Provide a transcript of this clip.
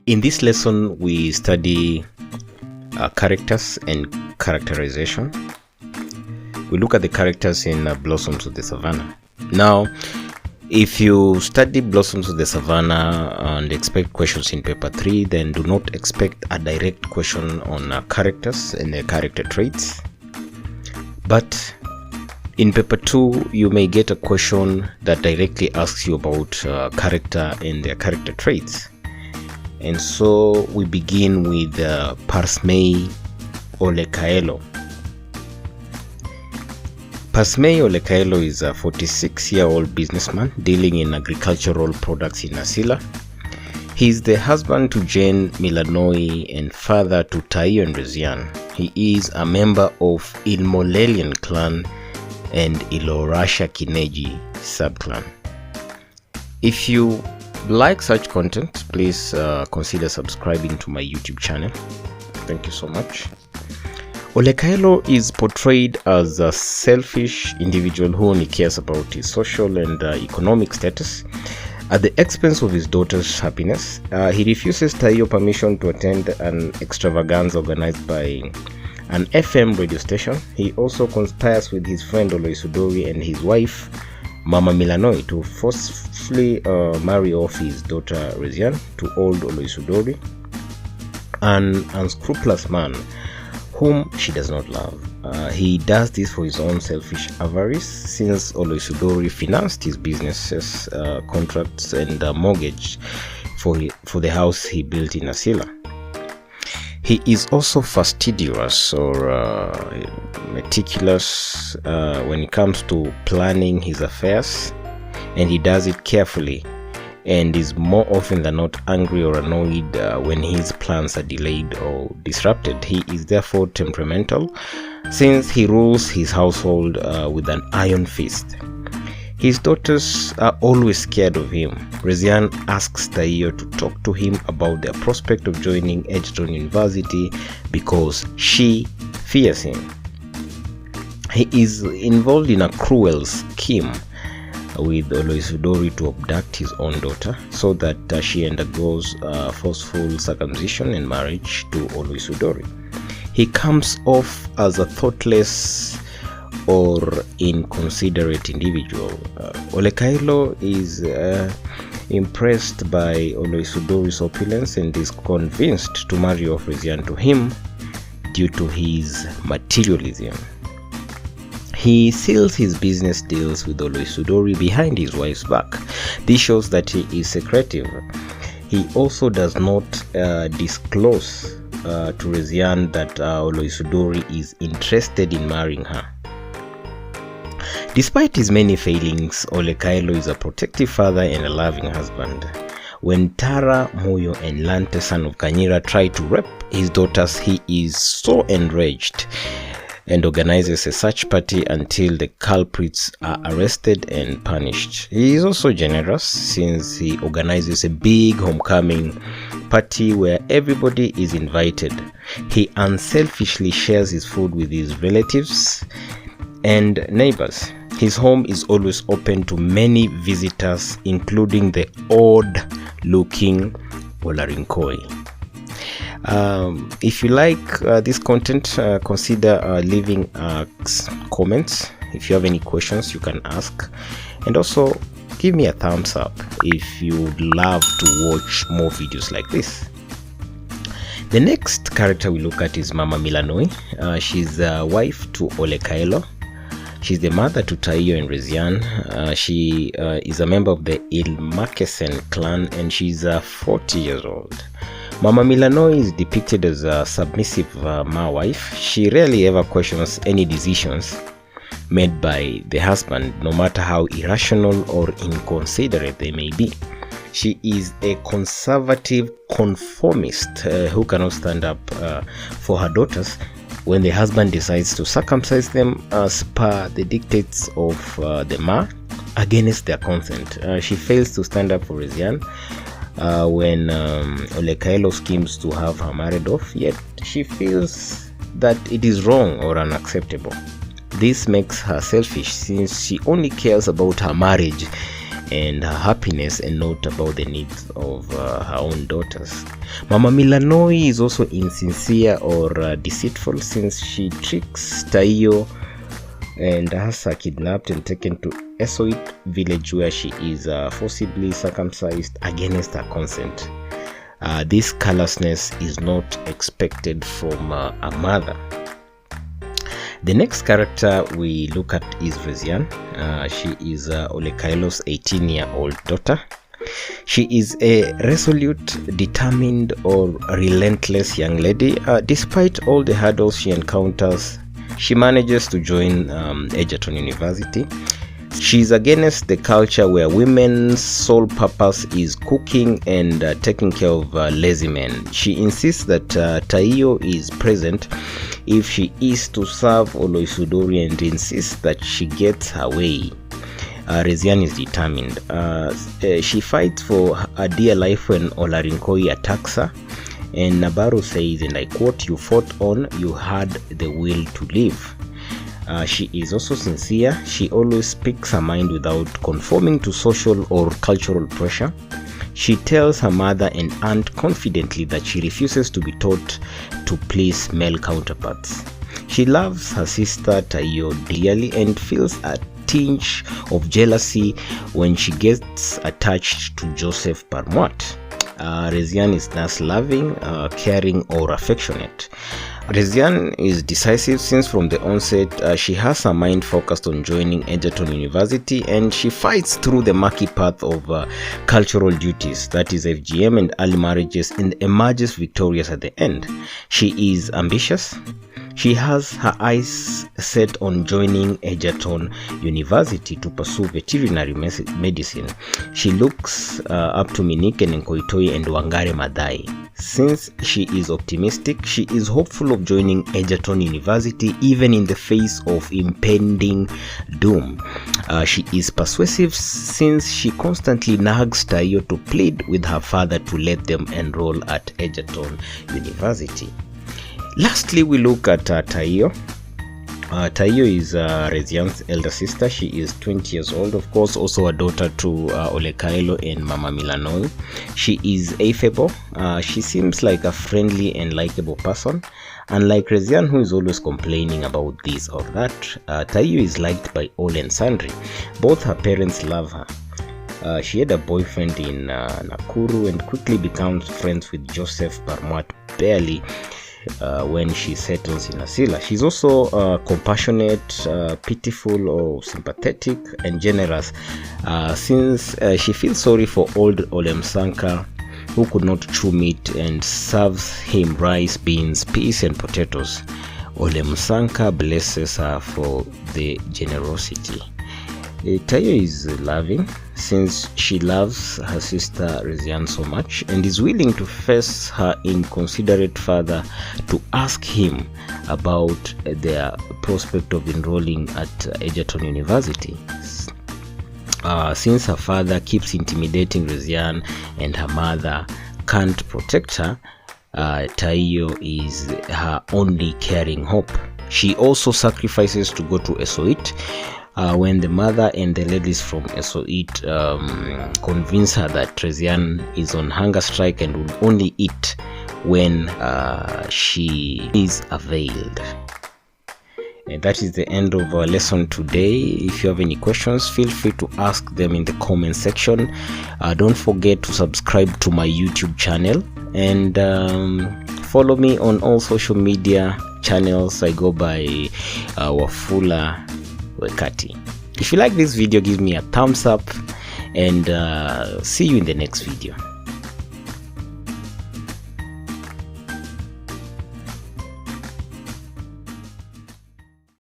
In this lesson, we study characters and characterization. We look at the characters in Blossoms of the Savannah. Now, if you study Blossoms of the Savannah and expect questions in paper 3, then do not expect a direct question on characters and their character traits. But in paper 2, you may get a question that directly asks you about character and their character traits. And so we begin with Parsmei Olekaelo. Parsmei Olekaelo is a 46-year-old businessman dealing in agricultural products in Nasila. He is the husband to Jane Milanoi and father to Taiyo and Rezian. He is a member of Ilmolelian clan and Ilorasha Kineji subclan. If you like such content, please consider subscribing to my YouTube channel. Thank you so much. Olekaelo is portrayed as a selfish individual who only cares about his social and economic status at the expense of his daughter's happiness. He refuses Taiyo permission to attend an extravaganza organized by an FM radio station. He also conspires with his friend Oloisudori and his wife Mama Milanoi to forcefully marry off his daughter Rezian to old Oloisudori, an unscrupulous man whom she does not love. He does this for his own selfish avarice, since Oloisudori financed his businesses, contracts and mortgage for the house he built in Nasila. He is also fastidious or meticulous when it comes to planning his affairs, and he does it carefully and is more often than not angry or annoyed when his plans are delayed or disrupted. He is therefore temperamental, since he rules his household with an iron fist. His daughters are always scared of him. Rezian asks Taiyo to talk to him about their prospect of joining Edgerton University because she fears him. He is involved in a cruel scheme with Oloisudori to abduct his own daughter so that she undergoes forceful circumcision and marriage to Oloisudori. He comes off as a thoughtless or inconsiderate individual. Olekaelo is impressed by Oloisudori's opulence and is convinced to marry off Rezian to him due to his materialism. He seals his business deals with Oloisudori behind his wife's back. This shows that he is secretive. He also does not disclose to Rezian that Oloisudori is interested in marrying her. Despite his many failings, Olekaelo is a protective father and a loving husband. When Tara, Moyo and Lante, son of Kanyira, try to rape his daughters, he is so enraged and organizes a search party until the culprits are arrested and punished. He is also generous, since he organizes a big homecoming party where everybody is invited. He unselfishly shares his food with his relatives and neighbors. His home is always open to many visitors, including the odd-looking Olarinkoi. If you like this content, consider leaving comments. If you have any questions, you can ask, and also give me a thumbs up if you would love to watch more videos like this. The next character we look at is Mama Milanoi. She's a wife to Olekaelo. She's the mother to Taiyo and Rezian. She is a member of the Ilmakesen clan, and she's 40 years old. Mama Milanoi is depicted as a submissive wife. She rarely ever questions any decisions made by the husband, no matter how irrational or inconsiderate they may be. She is a conservative conformist who cannot stand up for her daughters when the husband decides to circumcise them as per the dictates of the Ma against their consent. She fails to stand up for Rezian when Olekaelo schemes to have her married off, yet she feels that it is wrong or unacceptable. This makes her selfish, since she only cares about her marriage and her happiness and not about the needs of her own daughters. Mama Milano is also insincere or deceitful, since she tricks Taiyo and has her kidnapped and taken to Esoit village, where she is forcibly circumcised against her consent. This callousness is not expected from a mother. The next character we look at is Rezian. She is Olekaelo's 18-year-old daughter. She is a resolute, determined, or relentless young lady. Despite all the hurdles she encounters, she manages to join Egerton University. She's against the culture where women's sole purpose is cooking and taking care of lazy men. She insists that Taiyo is present if she is to serve Oloisudori, and insists that she gets her way. Rezian is determined. She fights for her dear life when Olarinkoi attacks her, and Nabaru says, and I quote, "You fought on, you had the will to live." She is also sincere. She always speaks her mind without conforming to social or cultural pressure. She tells her mother and aunt confidently that she refuses to be taught to please male counterparts. She loves her sister Taiyo dearly and feels a tinge of jealousy when she gets attached to Joseph Parmoit. Rezian is thus loving, caring, or affectionate. Rezian is decisive, since from the onset she has her mind focused on joining Egerton University, and she fights through the murky path of cultural duties, that is FGM and early marriages, and emerges victorious at the end. She is ambitious. She has her eyes set on joining Egerton University to pursue veterinary medicine. She looks up to Minike and Nkoitoi and Wangare Madai. Since she is optimistic, she is hopeful of joining Egerton University even in the face of impending doom. She is persuasive, since she constantly nags Taiyo to plead with her father to let them enroll at Egerton University. Lastly, we look at Taiyo. Taiyo is Rezian's elder sister. She is 20 years old, of course, also a daughter to Olekaelo and Mama Milano. She is affable. She seems like a friendly and likable person. Unlike Rezian, who is always complaining about this or that, Taiyo is liked by all and sundry. Both her parents love her. She had a boyfriend in Nakuru and quickly becomes friends with Joseph Parmoit barely when she settles in Asila. She's also compassionate, pitiful, or sympathetic, and generous, since she feels sorry for old Olemsanka, who could not chew meat, and serves him rice, beans, peas, and potatoes. Olemsanka blesses her for the generosity. Taiyo is loving, since she loves her sister Rezian so much and is willing to face her inconsiderate father to ask him about their prospect of enrolling at Egerton University. Since her father keeps intimidating Rezian and her mother can't protect her, Taiyo is her only caring hope. She also sacrifices to go to Esoit when the mother and the ladies from Esoit convince her that Rezian is on hunger strike and will only eat when she is availed. And that is the end of our lesson today. If you have any questions, feel free to ask them in the comment section. Don't forget to subscribe to my YouTube channel and follow me on all social media channels. I go by Wafula Wekati. If you like this video, give me a thumbs up, and see you in the next video.